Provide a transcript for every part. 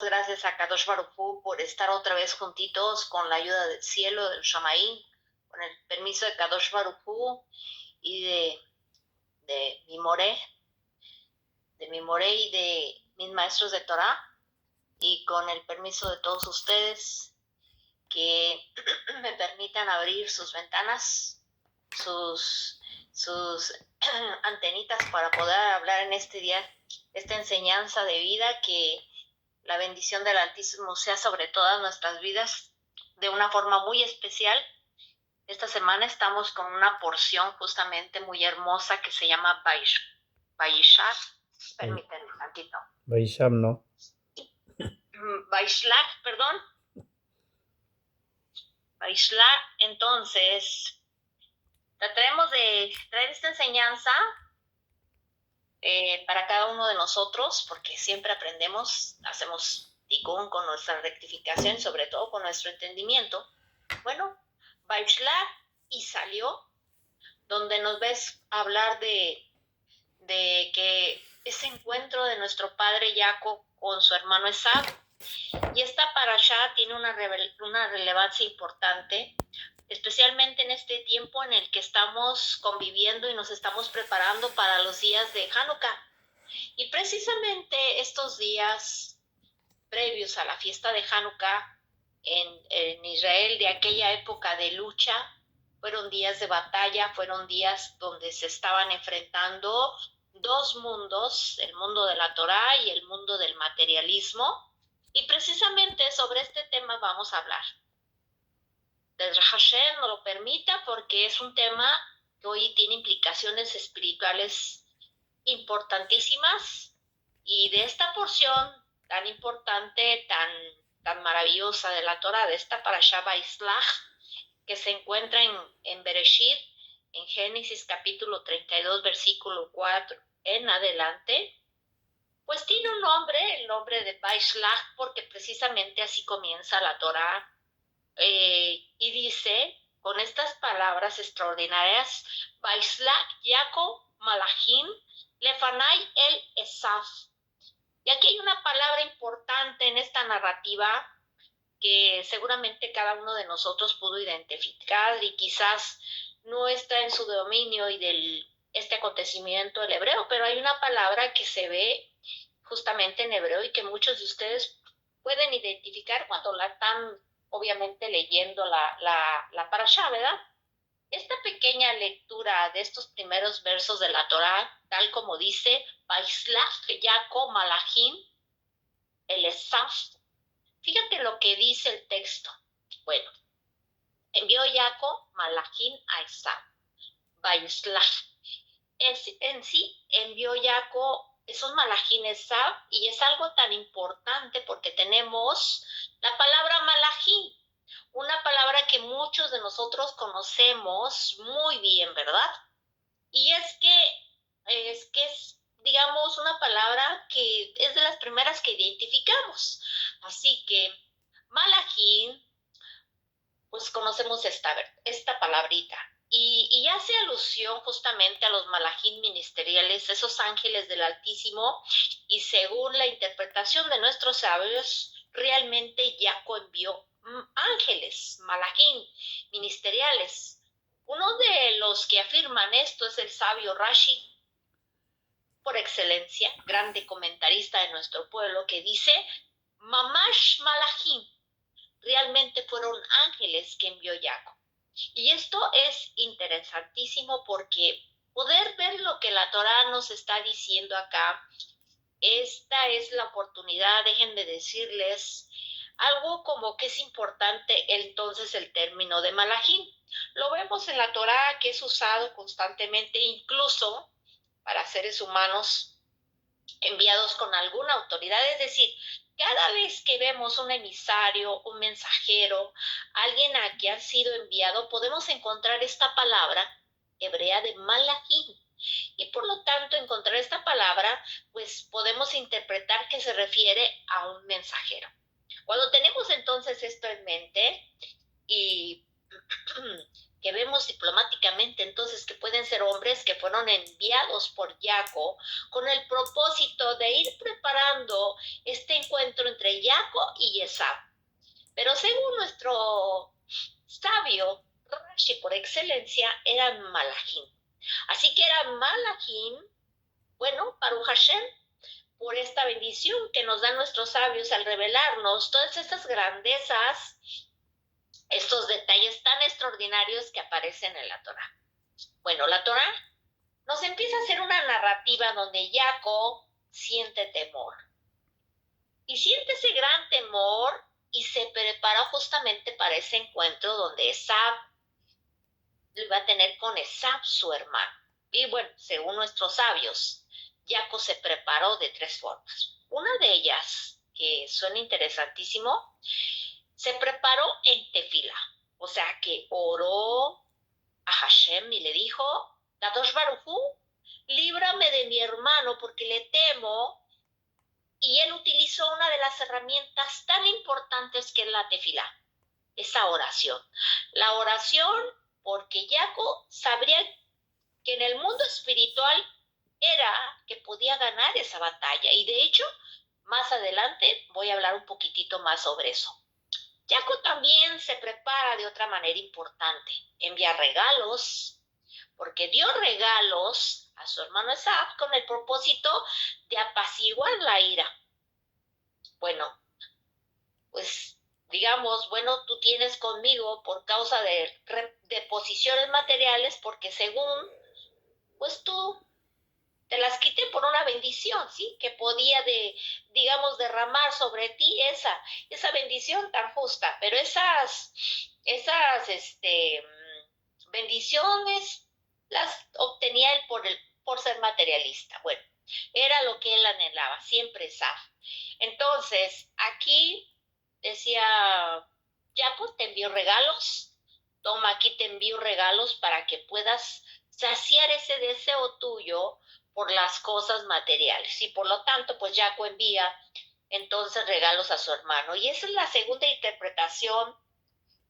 Gracias a Kadosh Baruj Hu por estar otra vez juntitos con la ayuda del cielo, del Shamaín, con el permiso de Kadosh Baruj Hu y de mi moré y de mis maestros de Torah, y con el permiso de todos ustedes que me permitan abrir sus ventanas, sus antenitas para poder hablar en este día, esta enseñanza de vida, que la bendición del Altísimo sea sobre todas nuestras vidas de una forma muy especial. Esta semana estamos con una porción justamente muy hermosa que se llama Vayishar. Permítanme un tantito. Vaisham, ¿no? Vaishlach, perdón. Vaishlach. Entonces, trataremos de traer esta enseñanza para cada uno de nosotros, porque siempre aprendemos, hacemos ticún con nuestra rectificación, sobre todo con nuestro entendimiento. Bueno, Vaishlach, y salió, donde nos ves hablar de que ese encuentro de nuestro padre Jacob con su hermano Esaú. Y esta parashá tiene una relevancia importante, especialmente en este tiempo en el que estamos conviviendo y nos estamos preparando para los días de Hanukkah. Y precisamente estos días previos a la fiesta de Hanukkah en Israel, de aquella época de lucha, fueron días de batalla, fueron días donde se estaban enfrentando dos mundos, el mundo de la Torá y el mundo del materialismo. Y precisamente sobre este tema vamos a hablar. Desde Hashem nos lo permita, porque es un tema que hoy tiene implicaciones espirituales importantísimas, y de esta porción tan importante, tan maravillosa de la Torah, de esta parashá Vayishlach, que se encuentra en Bereshit, en Génesis capítulo 32, versículo 4 en adelante, pues tiene un nombre, el nombre de Vayishlach, porque precisamente así comienza la Torah, y dice con estas palabras extraordinarias: Vayishlach Jacob Malachim Lefanai el Esaf. Y aquí hay una palabra importante en esta narrativa que seguramente cada uno de nosotros pudo identificar, y quizás no está en su dominio y este acontecimiento del hebreo, pero hay una palabra que se ve justamente en hebreo y que muchos de ustedes pueden identificar cuando la están obviamente leyendo la parashá, ¿verdad? Esta pequeña lectura de estos primeros versos de la Torá, tal como dice, Vayishlach Jacob Malachim el Esaf. Fíjate lo que dice el texto. Bueno, envió Jacob Malachim a Esaf. Vayishlach. En sí, envió Jacob esos Malachim a Esaf, y es algo tan importante porque tenemos la palabra Malachim, una palabra que muchos de nosotros conocemos muy bien, ¿verdad? Y es digamos, una palabra que es de las primeras que identificamos. Así que Malachim, pues conocemos esta palabrita. Y hace alusión justamente a los malachim ministeriales, esos ángeles del Altísimo, y según la interpretación de nuestros sabios, realmente Jacob envió ángeles, malachim ministeriales. Uno de los que afirman esto es el sabio Rashi, por excelencia, grande comentarista de nuestro pueblo, que dice: Mamash malachim, realmente fueron ángeles que envió Jacob. Y esto es interesantísimo, porque poder ver lo que la Torá nos está diciendo acá, esta es la oportunidad. Déjenme decirles algo como que es importante entonces el término de malachim. Lo vemos en la Torá, que es usado constantemente, incluso para seres humanos enviados con alguna autoridad. Es decir, cada vez que vemos un emisario, un mensajero, alguien a que ha sido enviado, podemos encontrar esta palabra hebrea de malachim. Y por lo tanto, encontrar esta palabra, pues podemos interpretar que se refiere a un mensajero. Cuando tenemos entonces esto en mente, y que vemos diplomáticamente entonces que pueden ser hombres que fueron enviados por Jaco con el propósito de ir preparando este encuentro entre Jaco y Esab. Pero según nuestro sabio, Rashi por excelencia, era Malachim. Así que era Malachim, bueno, Baruch Hashem, por esta bendición que nos dan nuestros sabios al revelarnos todas estas grandezas, estos detalles tan extraordinarios que aparecen en la Torah. Bueno, la Torah nos empieza a hacer una narrativa donde Jacob siente temor. Y siente ese gran temor y se prepara justamente para ese encuentro donde Esab lo iba a tener con Esab, su hermano. Y bueno, según nuestros sabios, Jacob se preparó de 3 formas. Una de ellas, que suena interesantísimo, se preparó en tefila, o sea que oró a Hashem y le dijo, Kadosh Baruj Hu, líbrame de mi hermano porque le temo, y él utilizó una de las herramientas tan importantes que es la tefila, esa oración. La oración porque Jacob sabría que en el mundo espiritual era que podía ganar esa batalla, y de hecho, más adelante voy a hablar un poquitito más sobre eso. Jacob también se prepara de otra manera importante, envía regalos, porque dio regalos a su hermano Esab con el propósito de apaciguar la ira. Bueno, pues digamos, bueno, tú tienes conmigo por causa de posiciones materiales, porque según, pues tú te las quité por una bendición, ¿sí? Que podía digamos, derramar sobre ti esa bendición tan justa, pero esas bendiciones las obtenía él por ser materialista. Bueno, era lo que él anhelaba, siempre sabe. Entonces, aquí decía, ya pues te envío regalos, toma, aquí te envío regalos para que puedas saciar ese deseo tuyo por las cosas materiales. Y por lo tanto, pues Jacob envía entonces regalos a su hermano. Y esa es la segunda interpretación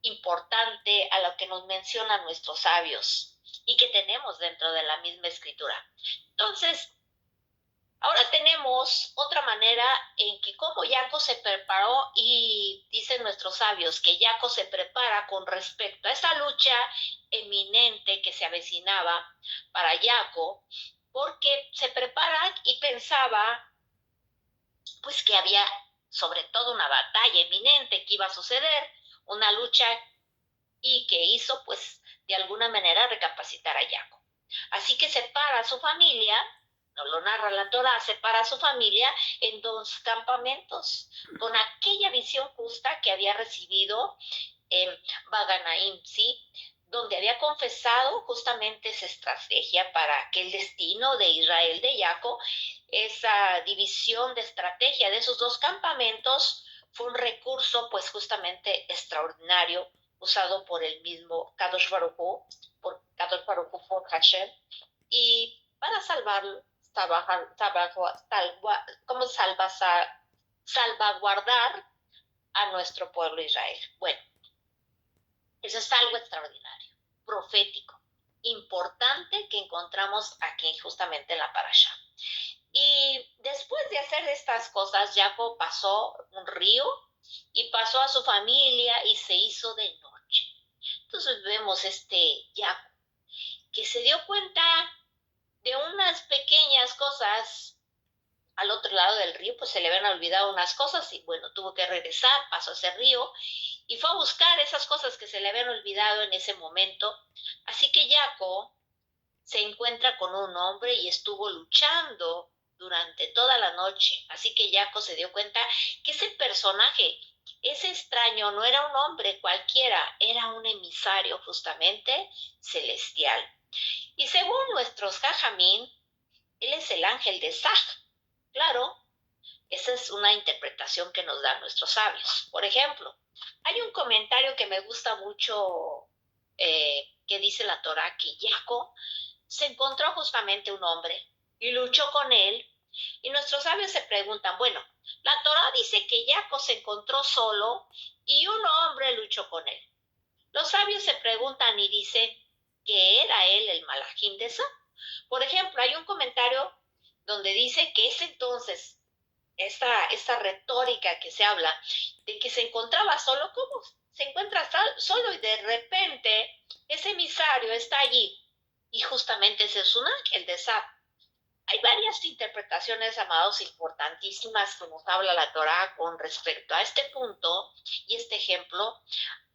importante a lo que nos mencionan nuestros sabios y que tenemos dentro de la misma escritura. Entonces, ahora tenemos otra manera en que como Jacob se preparó, y dicen nuestros sabios que Jacob se prepara con respecto a esa lucha eminente que se avecinaba para Jacob, porque se prepara y pensaba pues que había sobre todo una batalla eminente que iba a suceder, una lucha, y que hizo pues de alguna manera recapacitar a Jacob. Así que separa a su familia, nos lo narra la Torah, separa a su familia en 2 campamentos, con aquella visión justa que había recibido en Baganaim, ¿sí? Donde había confesado justamente esa estrategia para que el destino de Israel, de Jacob, esa división de estrategia de esos 2 campamentos, fue un recurso pues justamente extraordinario, usado por el mismo Kadosh Baruj Hu, por Hashem, y para salvarlo, salvaguardar a nuestro pueblo Israel. Bueno, eso es algo extraordinario, profético, importante, que encontramos aquí justamente en la parasha. Y después de hacer estas cosas, Jacob pasó un río y pasó a su familia y se hizo de noche. Entonces vemos Jacob que se dio cuenta de unas pequeñas cosas al otro lado del río, pues se le habían olvidado unas cosas y bueno, tuvo que regresar, pasó ese río y fue a buscar esas cosas que se le habían olvidado en ese momento. Así que Jacob se encuentra con un hombre y estuvo luchando durante toda la noche. Así que Jacob se dio cuenta que ese personaje, ese extraño, no era un hombre cualquiera, era un emisario justamente celestial. Y según nuestros jajamín, él es el ángel de Saj. Claro, esa es una interpretación que nos dan nuestros sabios. Por ejemplo, hay un comentario que me gusta mucho que dice la Torah que Jacob se encontró justamente un hombre y luchó con él. Y nuestros sabios se preguntan, bueno, la Torah dice que Jacob se encontró solo y un hombre luchó con él. Los sabios se preguntan y dicen que era él el Malachim de Sab. Por ejemplo, hay un comentario donde dice que es entonces esta retórica que se habla de que se encontraba solo, ¿cómo se encuentra solo? Y de repente ese emisario está allí y justamente ese es un ángel de Sab. Hay varias interpretaciones, amados, importantísimas que nos habla la Torá con respecto a este punto y este ejemplo.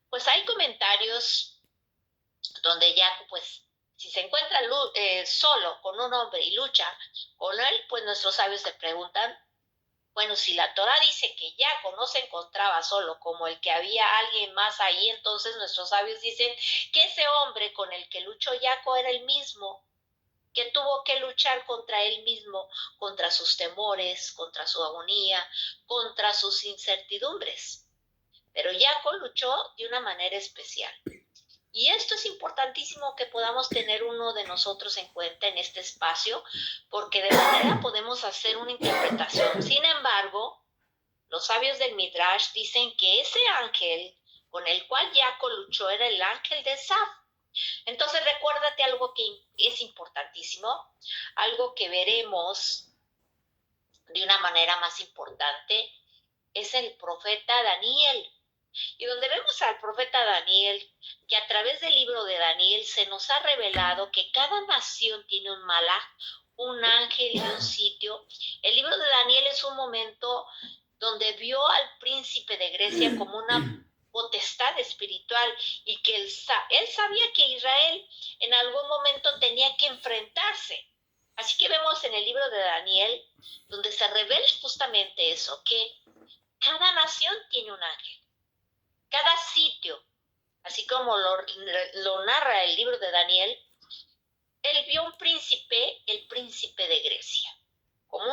Pues hay comentarios donde ya, pues, si se encuentra solo con un hombre y lucha con él, pues nuestros sabios se preguntan, bueno, si la Torá dice que Jacob no se encontraba solo, como el que había alguien más ahí, entonces nuestros sabios dicen que ese hombre con el que luchó Jacob era el mismo, que tuvo que luchar contra él mismo, contra sus temores, contra su agonía, contra sus incertidumbres. Pero Jacob luchó de una manera especial. Y esto es importantísimo que podamos tener uno de nosotros en cuenta en este espacio, porque de manera podemos hacer una interpretación. Sin embargo, los sabios del Midrash dicen que ese ángel con el cual Jacob luchó era el ángel de Saf. Entonces recuérdate algo que es importantísimo, algo que veremos de una manera más importante, es el profeta Daniel. Y donde vemos al profeta Daniel, que a través del libro de Daniel se nos ha revelado que cada nación tiene un malach, un ángel y un sitio. El libro de Daniel es un momento donde vio al príncipe de Grecia como una potestad espiritual y que él sabía que Israel en algún momento tenía que enfrentarse. Así que vemos en el libro de Daniel donde se revela justamente eso, que cada nación tiene un ángel. Cada sitio, así como lo narra el libro de Daniel, él vio un príncipe, el príncipe de Grecia, como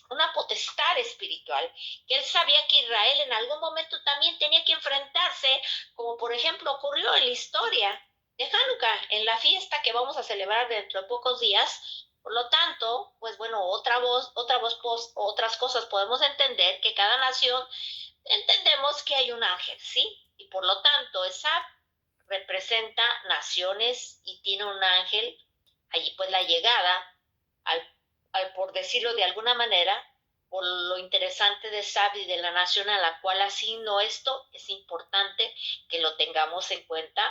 una potestad espiritual, que él sabía que Israel en algún momento también tenía que enfrentarse, como por ejemplo ocurrió en la historia de Hanukkah, en la fiesta que vamos a celebrar dentro de pocos días. Por lo tanto, pues bueno, otras cosas podemos entender que cada nación entendemos que hay un ángel, ¿sí? Y por lo tanto, esa representa naciones y tiene un ángel, allí pues la llegada, por decirlo de alguna manera, por lo interesante de Sab y de la nación a la cual asignó esto, es importante que lo tengamos en cuenta,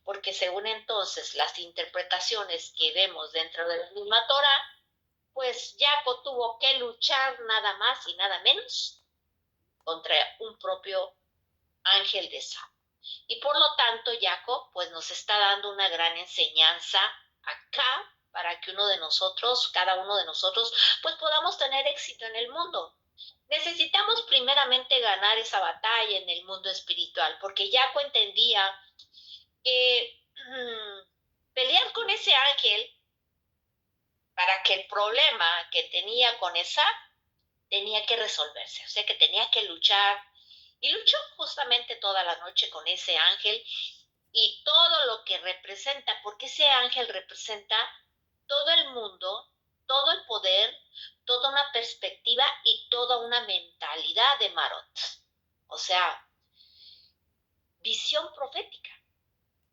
porque según entonces las interpretaciones que vemos dentro de la misma Torah, pues Jacob tuvo que luchar nada más y nada menos contra un propio ángel de Sab. Y por lo tanto, Jacob pues nos está dando una gran enseñanza acá para que cada uno de nosotros, pues podamos tener éxito en el mundo. Necesitamos primeramente ganar esa batalla en el mundo espiritual, porque Jacob entendía que pelear con ese ángel para que el problema que tenía con esa tenía que resolverse, o sea que tenía que luchar. Y luchó justamente toda la noche con ese ángel y todo lo que representa, porque ese ángel representa todo el mundo, todo el poder, toda una perspectiva y toda una mentalidad de Marot. O sea, visión profética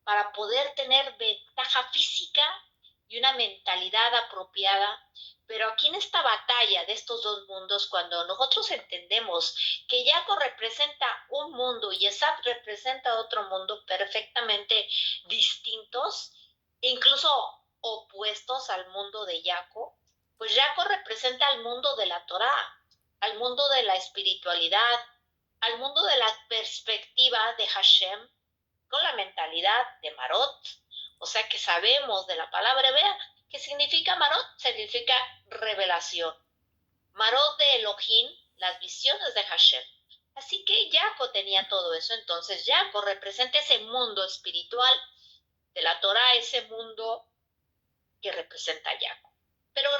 para poder tener ventaja física y una mentalidad apropiada. Pero aquí en esta batalla de estos dos mundos, cuando nosotros entendemos que Jacob representa un mundo y Esab representa otro mundo perfectamente distintos, incluso opuestos al mundo de Jacob, pues Jacob representa al mundo de la Torá, al mundo de la espiritualidad, al mundo de la perspectiva de Hashem, con la mentalidad de Marot, o sea que sabemos de la palabra hebrea que significa Marot, significa revelación. Marot de Elohim, las visiones de Hashem. Así que Jacob tenía todo eso, entonces Jacob representa ese mundo espiritual de la Torah, ese mundo que representa Jacob. Pero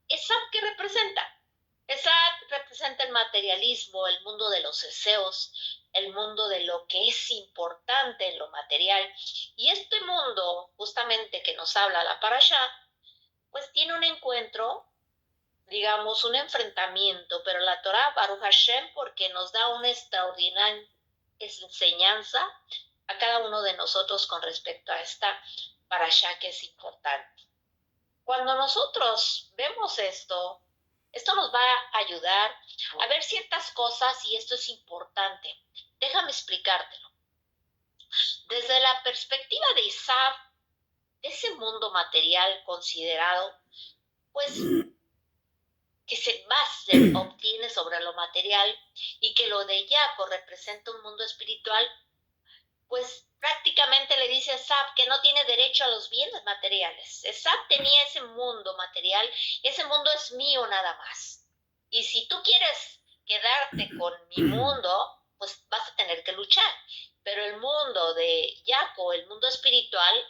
Esab, ¿qué representa? Esab representa el materialismo, el mundo de los deseos, el mundo de lo que es importante en lo material. Y este mundo, justamente que nos habla la Parashá, pues tiene un encuentro, digamos, un enfrentamiento, pero la Torah, Baruch Hashem, porque nos da una extraordinaria enseñanza, a cada uno de nosotros con respecto a esta parashá que es importante. Cuando nosotros vemos esto nos va a ayudar a ver ciertas cosas y esto es importante. Déjame explicártelo. Desde la perspectiva de Isaac, ese mundo material considerado, pues que se obtiene sobre lo material y que lo de Jacob representa un mundo espiritual, pues prácticamente le dice a Esab que no tiene derecho a los bienes materiales. Esab tenía ese mundo material, ese mundo es mío nada más. Y si tú quieres quedarte con mi mundo, pues vas a tener que luchar. Pero el mundo de Jacob, el mundo espiritual,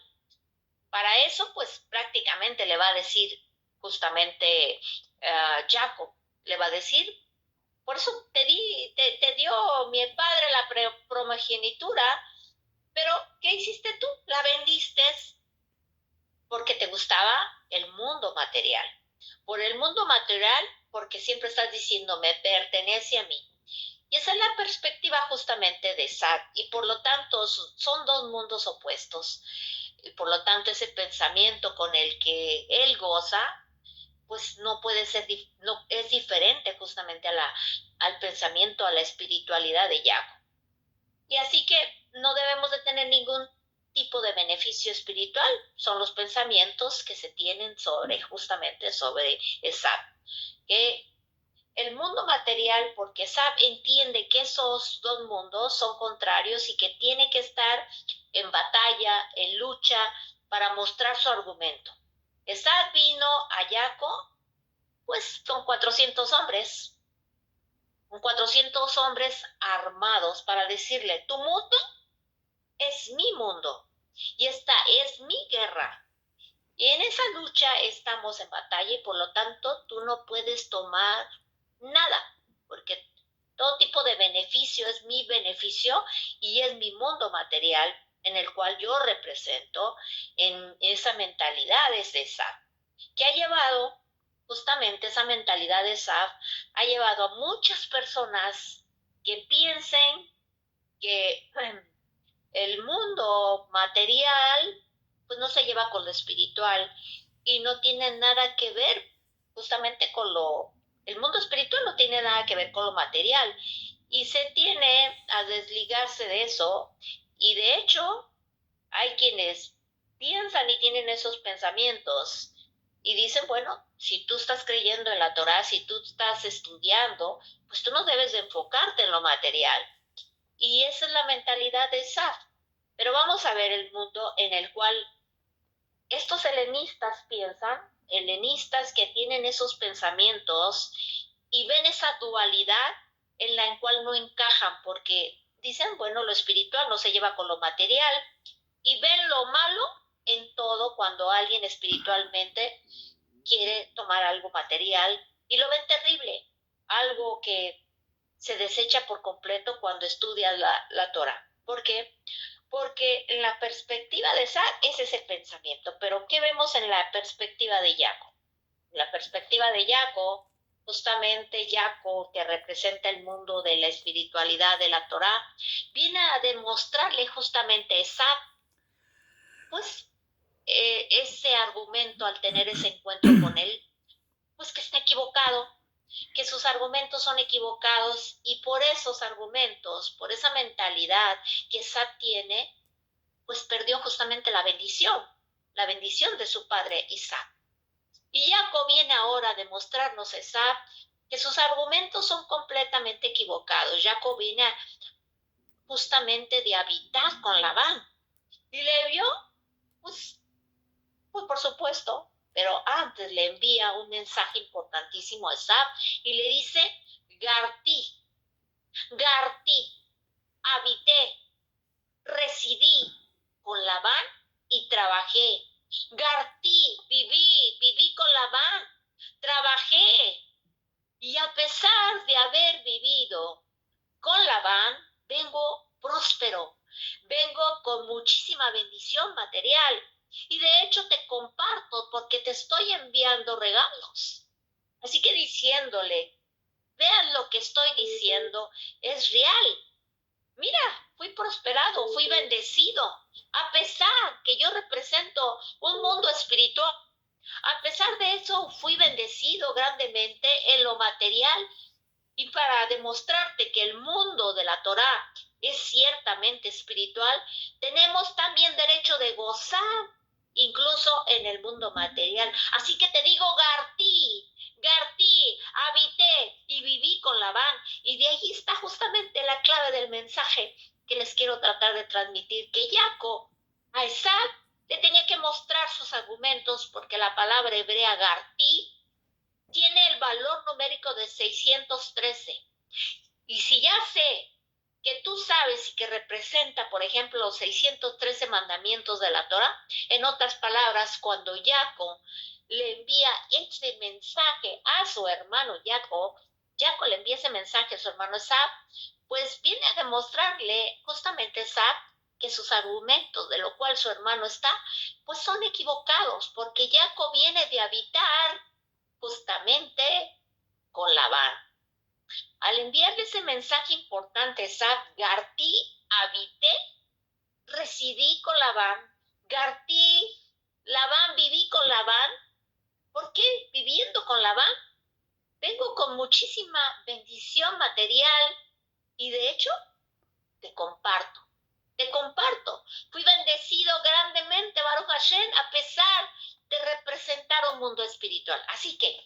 para eso pues prácticamente le va a decir justamente Jacob, le va a decir, por eso te dio mi padre la primogenitura, pero ¿qué hiciste tú? La vendiste porque te gustaba el mundo material. Por el mundo material, porque siempre estás diciendo, me pertenece a mí. Y esa es la perspectiva justamente de Sad. Y por lo tanto, son dos mundos opuestos. Y por lo tanto, ese pensamiento con el que él goza, pues no puede ser, no, es diferente justamente al pensamiento, a la espiritualidad de Jacob. Y así que no debemos de tener ningún tipo de beneficio espiritual, son los pensamientos que se tienen justamente sobre Esab. Que el mundo material, porque Esab entiende que esos dos mundos son contrarios y que tiene que estar en batalla, en lucha, para mostrar su argumento. Esab vino a Jacob, pues con 400 hombres, con 400 hombres armados para decirle, tu mundo es mi mundo y esta es mi guerra. Y en esa lucha estamos en batalla y por lo tanto tú no puedes tomar nada, porque todo tipo de beneficio es mi beneficio y es mi mundo material en el cual yo represento en esa mentalidad de Esab, que ha llevado justamente esa mentalidad de Esab, ha llevado a muchas personas que piensen que el mundo material pues no se lleva con lo espiritual y no tiene nada que ver justamente con el mundo espiritual no tiene nada que ver con lo material y se tiene a desligarse de eso y de hecho hay quienes piensan y tienen esos pensamientos y dicen, bueno, si tú estás creyendo en la Torah, si tú estás estudiando, pues tú no debes de enfocarte en lo material. Y esa es la mentalidad de Saf. Pero vamos a ver el mundo en el cual estos helenistas piensan, helenistas que tienen esos pensamientos y ven esa dualidad en la cual no encajan porque dicen, bueno, lo espiritual no se lleva con lo material y ven lo malo en todo cuando alguien espiritualmente quiere tomar algo material y lo ven terrible, algo que se desecha por completo cuando estudia la Torah. ¿Por qué? Porque en la perspectiva de Sad es ese pensamiento, pero ¿qué vemos en la perspectiva de Jacob? En la perspectiva de Jacob, justamente Jacob, que representa el mundo de la espiritualidad de la Torah, viene a demostrarle justamente a Sad, pues ese argumento al tener ese encuentro con él, pues que está equivocado, que sus argumentos son equivocados y por esos argumentos, por esa mentalidad que Sad tiene, pues perdió justamente la bendición de su padre Isaac. Y Jacob viene ahora a demostrarnos a Isaac que sus argumentos son completamente equivocados. Jacob viene justamente de habitar con Labán y le vio, pues por supuesto, pero antes le envía un mensaje importantísimo a Esab y le dice, Gartí, habité, residí con Labán y trabajé. Gartí, viví con Labán, trabajé. Y a pesar de haber vivido con Labán, vengo próspero, vengo con muchísima bendición material. Y de hecho te comparto porque te estoy enviando regalos. Así que diciéndole, vean lo que estoy diciendo, es real. mira, fui prosperado, fui bendecido, a pesar que yo represento un mundo espiritual. A pesar de eso, fui bendecido grandemente en lo material. Y para demostrarte que el mundo de la Torá es ciertamente espiritual, tenemos también derecho de gozar, incluso en el mundo material. Así que te digo, Gartí, habité y viví con Labán. Y de ahí está justamente la clave del mensaje que les quiero tratar de transmitir, que Jacob a Esaú le tenía que mostrar sus argumentos, porque la palabra hebrea Gartí tiene el valor numérico de 613. Y si ya sé que tú sabes y que representa, por ejemplo, los 613 mandamientos de la Torah, en otras palabras, cuando Jacob le envía ese mensaje a su hermano Jacob le envía ese mensaje a su hermano Esab, pues viene a demostrarle justamente Esab que sus argumentos, de lo cual su hermano está, pues son equivocados, porque Jacob viene de habitar justamente con Labán. Al enviarle ese mensaje importante, Gartí, habité, residí con Labán, Gartí, Labán, viví con Labán. ¿Por qué? Viviendo con Labán, vengo con muchísima bendición material y de hecho te comparto. Te comparto. Fui bendecido grandemente, Baruch Hashem, a pesar de representar un mundo espiritual. Así que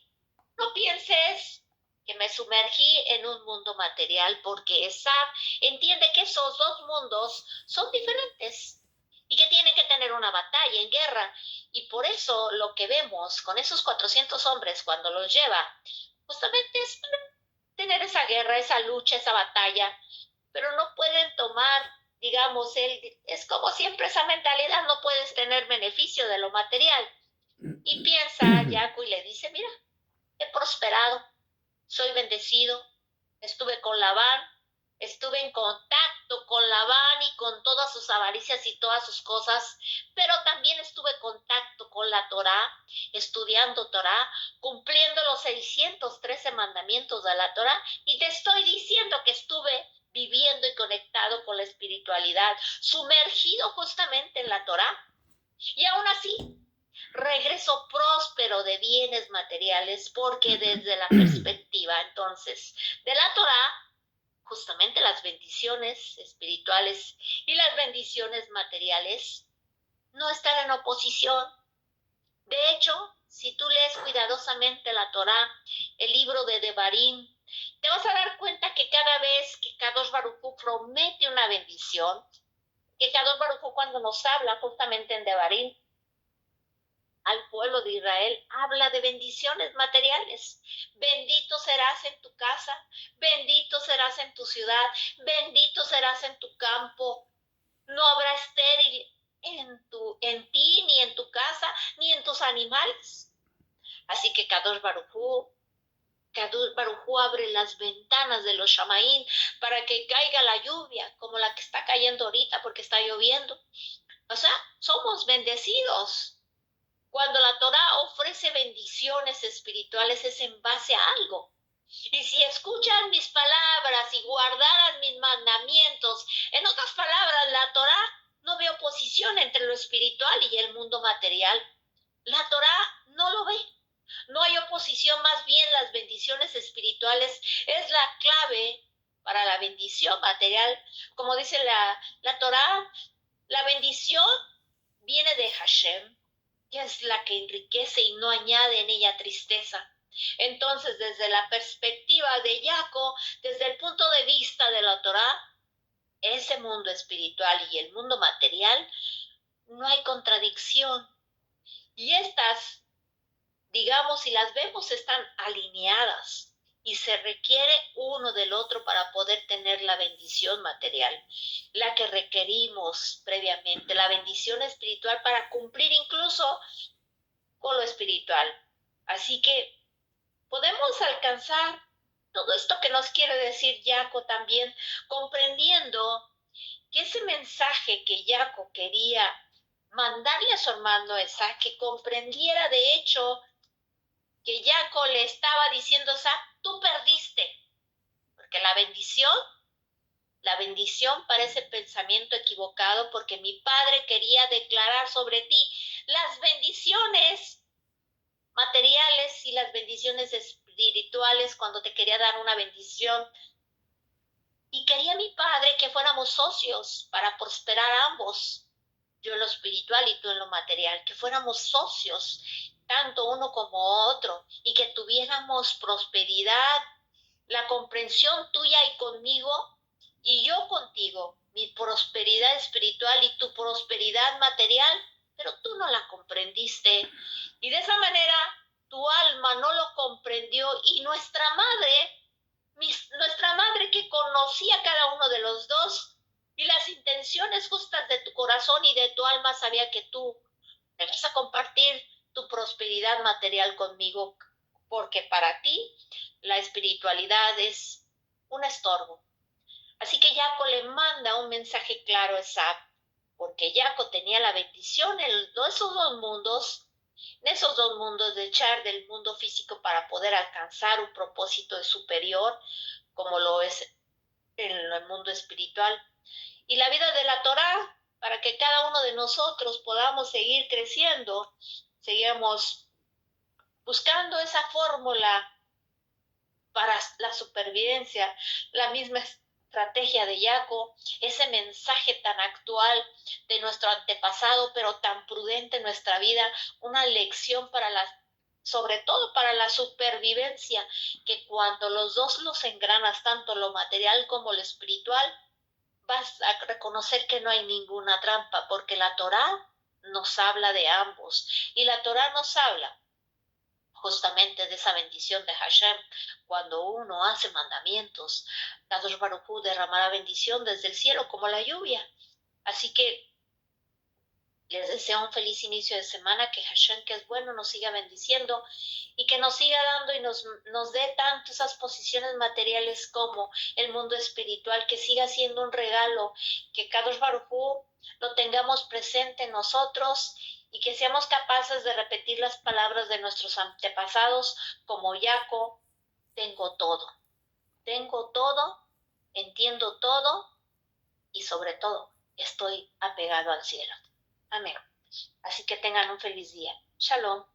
no pienses que me sumergí en un mundo material, porque Esab entiende que esos dos mundos son diferentes y que tienen que tener una batalla en guerra. Y por eso lo que vemos con esos 400 hombres cuando los lleva, justamente es tener esa guerra, esa lucha, esa batalla, pero no pueden tomar, digamos, es como siempre esa mentalidad, no puedes tener beneficio de lo material. Y piensa Yacu y le dice, mira, he prosperado, soy bendecido, estuve con Labán, estuve en contacto con Labán y con todas sus avaricias y todas sus cosas, pero también estuve en contacto con la Torá, estudiando Torá, cumpliendo los 613 mandamientos de la Torá, y te estoy diciendo que estuve viviendo y conectado con la espiritualidad, sumergido justamente en la Torá, y aún así regreso próspero de bienes materiales, porque desde la perspectiva entonces de la Torá, justamente las bendiciones espirituales y las bendiciones materiales no están en oposición. De hecho, si tú lees cuidadosamente la Torá, el libro de Devarim, te vas a dar cuenta que cada vez que Kadosh Baruj Hu promete una bendición, que Kadosh Baruj Hu cuando nos habla justamente en Devarim, al pueblo de Israel, habla de bendiciones materiales. Bendito serás en tu casa, bendito serás en tu ciudad, bendito serás en tu campo. No habrá estéril en ti, ni en tu casa, ni en tus animales. Así que Kadosh Baruj Hu abre las ventanas de los Shamaín para que caiga la lluvia, como la que está cayendo ahorita porque está lloviendo. O sea, somos bendecidos. Cuando la Torá ofrece bendiciones espirituales es en base a algo. Y si escuchan mis palabras y guardaran mis mandamientos, en otras palabras, la Torá no ve oposición entre lo espiritual y el mundo material. La Torá no lo ve. No hay oposición, más bien las bendiciones espirituales es la clave para la bendición material. Como dice la Torá, la bendición viene de Hashem, que es la que enriquece y no añade en ella tristeza. Entonces, desde la perspectiva de Jacob, desde el punto de vista de la Torá, ese mundo espiritual y el mundo material, no hay contradicción. Y estas, digamos, si las vemos, están alineadas y se requiere uno del otro para poder tener la bendición material, la que requerimos previamente, la bendición espiritual para cumplir incluso con lo espiritual. Así que podemos alcanzar todo esto que nos quiere decir Jacob también, comprendiendo que ese mensaje que Jacob quería mandarle a su hermano Esau, que comprendiera de hecho que Jacob le estaba diciendo a Esau, tú perdiste, porque la bendición la bendición para ese pensamiento equivocado, porque mi padre quería declarar sobre ti las bendiciones materiales y las bendiciones espirituales cuando te quería dar una bendición. Y quería mi padre que fuéramos socios para prosperar ambos, yo en lo espiritual y tú en lo material, que fuéramos socios, tanto uno como otro, y que tuviéramos prosperidad, la comprensión tuya y conmigo, y yo contigo, mi prosperidad espiritual y tu prosperidad material, pero tú no la comprendiste. Y de esa manera tu alma no lo comprendió, y nuestra madre que conocía cada uno de los dos y las intenciones justas de tu corazón y de tu alma, sabía que tú me vas a compartir tu prosperidad material conmigo, porque para ti la espiritualidad es un estorbo. Así que Jaco le manda un mensaje claro a Esab, porque Jaco tenía la bendición en esos dos mundos, de echar del mundo físico para poder alcanzar un propósito superior, como lo es en el mundo espiritual. Y la vida de la Torá, para que cada uno de nosotros podamos seguir creciendo, sigamos buscando esa fórmula para la supervivencia, la misma estrategia de Jaco, ese mensaje tan actual de nuestro antepasado, pero tan prudente en nuestra vida, una lección sobre todo para la supervivencia, que cuando los dos los engranas, tanto lo material como lo espiritual, vas a reconocer que no hay ninguna trampa, porque la Torá nos habla de ambos, y la Torá nos habla justamente de esa bendición de Hashem. Cuando uno hace mandamientos, Kadosh Baruj Hu derramará bendición desde el cielo como la lluvia. Así que les deseo un feliz inicio de semana, que Hashem, que es bueno, nos siga bendiciendo y que nos siga dando y nos dé tanto esas posiciones materiales como el mundo espiritual, que siga siendo un regalo, que Kadosh Baruj Hu lo tengamos presente en nosotros y que seamos capaces de repetir las palabras de nuestros antepasados como Jaco: tengo todo, entiendo todo y sobre todo estoy apegado al cielo. Amén. Así que tengan un feliz día. Shalom.